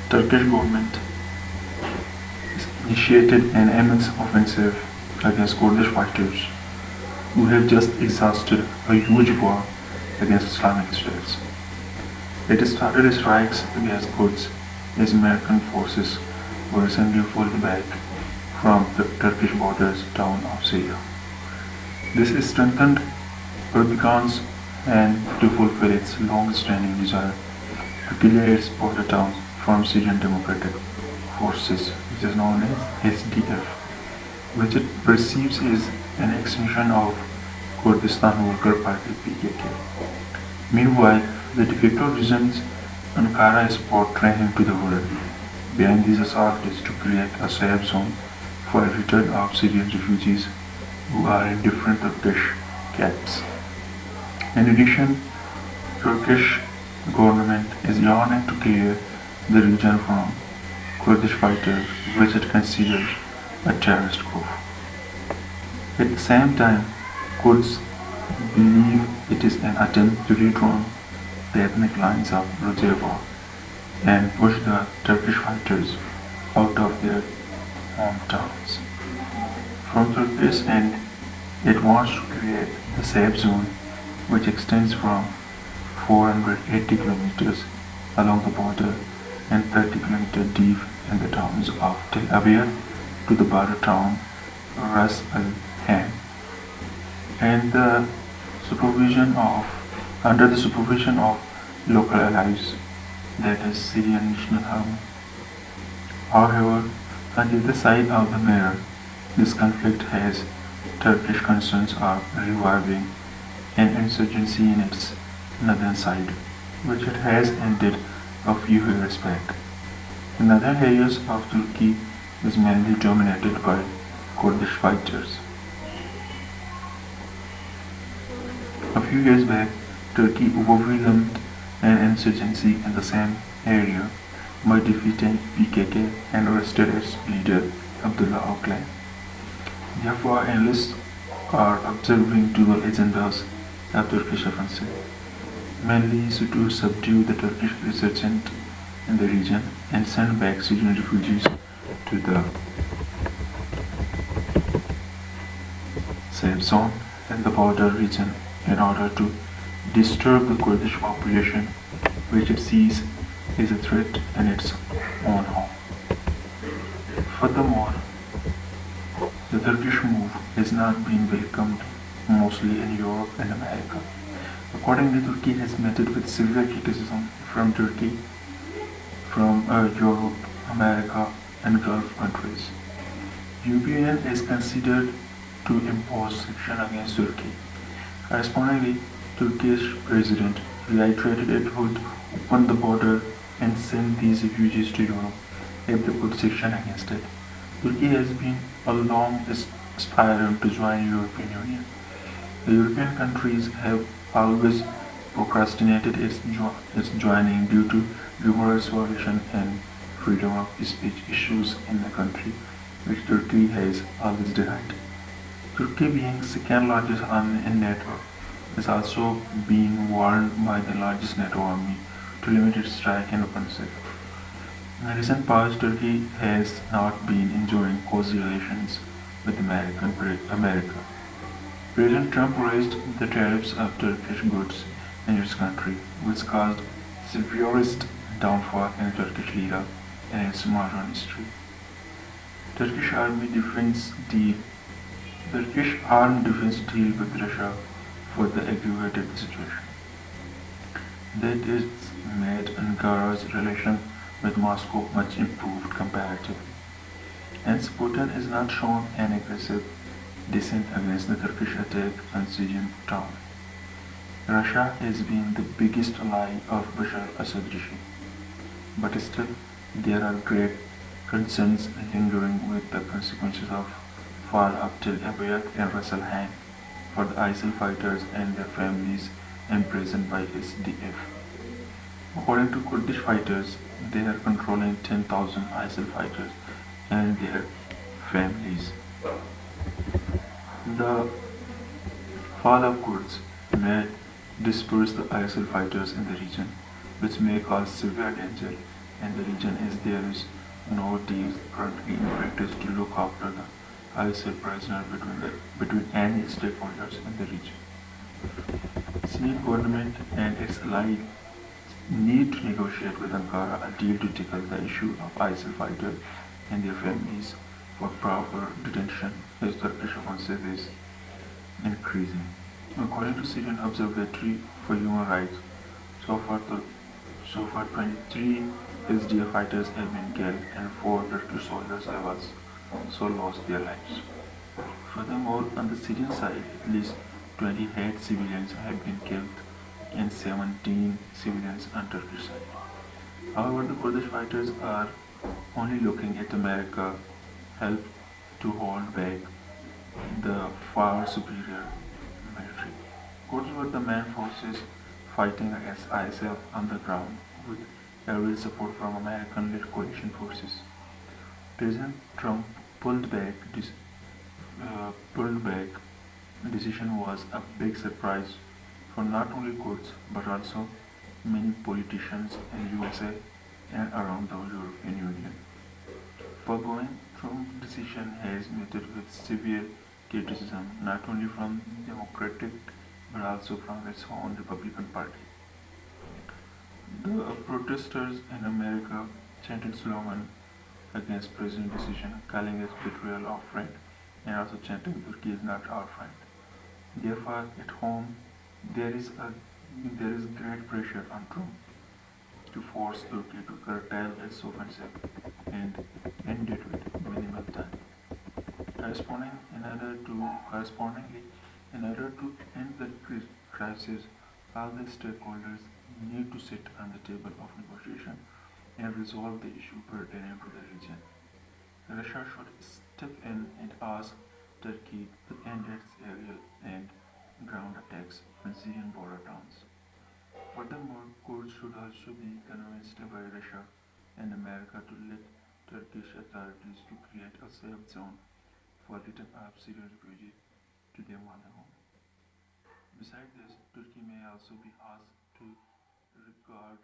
Turkish government initiated an immense offensive against Kurdish fighters who have just exhausted a huge war against Islamic States. It started strikes against Kurds as American forces were recently pulled back from the Turkish borders town of Syria. This strengthened Erdogan's and to fulfill its long-standing desire to clear its border towns from Syrian Democratic Forces, which is known as SDF, which it perceives as an extension of Kurdistan Worker Party PKK. Meanwhile, the de facto regime's Ankara is portraying to the world behind this assault is to create a safe zone for a return of Syrian refugees who are in different Turkish camps. In addition, Turkish government is yearning to clear the region from Kurdish fighters which it considers a terrorist group. At the same time, Kurds believe it is an attempt to redraw the ethnic lines of Rojava and push the Turkish fighters out of their hometowns. From Turkish end, it wants to create a safe zone which extends from 480 kilometers along the border and 30 kilometers deep in the towns of Tel Aviv to the border town Ras Al Khaimah, and under the supervision of local allies, that is Syrian National Army. However, on the other side of the mirror, this conflict has Turkish concerns are reviving an insurgency in its northern side, which it has ended a few years back. The northern areas of Turkey is mainly dominated by Kurdish fighters. A few years back, Turkey overwhelmed an insurgency in the same area by defeating PKK and arrested its leader Abdullah Öcalan. Therefore, analysts are observing dual agendas of Turkish offensive, mainly to subdue the Turkish insurgents in the region and send back Syrian refugees to the safe zone in the border region in order to disturb the Kurdish population, which it sees as a threat in its own home. Furthermore, the Turkish move has not been welcomed mostly in Europe and America. Accordingly, Turkey has met it with severe criticism from Turkey, from Europe, America, and Gulf countries. European Union is considered to impose sanction against Turkey. Correspondingly, Turkish president reiterated it would open the border and send these refugees to Europe if they put sanction against it. Turkey has been a long aspirant to join European Union. The European countries have always procrastinated its joining due to numerous violations and freedom of speech issues in the country, which Turkey has always denied. Turkey, being second largest army in NATO, is also being warned by the largest NATO army to limit its strike and offensive. In the recent past, Turkey has not been enjoying cozy relations with America. President Trump raised the tariffs of Turkish goods in its country, which caused severest downfall in Turkish lira and its modern history. Turkish armed defense deal with Russia for the aggravated situation. That is made Ankara's relation with Moscow much improved comparatively. Hence, Putin is not shown an aggressive dissent against the Turkish attack on Syrian town. Russia has been the biggest ally of Bashar Assad regime, but still there are great concerns lingering with the consequences of fall of Tel Aviv and Ras Al Khaimah for the ISIL fighters and their families imprisoned by SDF. According to Kurdish fighters, they are controlling 10,000 ISIL fighters and their families. The fall of Kurds may disperse the ISIL fighters in the region, which may cause severe danger and the region as there is no deal currently in practice to look after the ISIL prisoner between any stakeholders in the region. Syrian government and its allies need to negotiate with Ankara a deal to tackle the issue of ISIL fighters and their families for proper detention as Turkish offensive is increasing. According to Syrian Observatory for Human Rights, so far, so far 23 SDF fighters have been killed and 4 Turkish soldiers have also lost their lives. Furthermore, on the Syrian side, at least 28 civilians have been killed and 17 civilians on Turkish side. However, the Kurdish fighters are only looking at America help to hold back the far superior military. Kurds were the main forces fighting against ISIL on the ground with heavy support from American-led coalition forces. President Trump pulled back decision was a big surprise for not only Kurds but also many politicians in USA and around the European Union. Foregoing Trump's decision has met with severe criticism not only from Democratic but also from its own Republican Party. The protesters in America chanted slogans against President's decision, calling it betrayal of friend, and also chanting Turkey is not our friend. Therefore, at home, there is a there is great pressure on Trump to force Turkey to curtail its offensive and end it with minimal time. Correspondingly, in order to end the crisis, all the stakeholders need to sit on the table of negotiation and resolve the issue pertaining to the region. Russia should step in and ask Turkey to end its aerial and ground attacks on Syrian border towns. Furthermore, Kurds should also be convinced by Russia and America to let Turkish authorities to create a safe zone for return of Syrian refugees to their mother home. Besides this, Turkey may also be asked to regard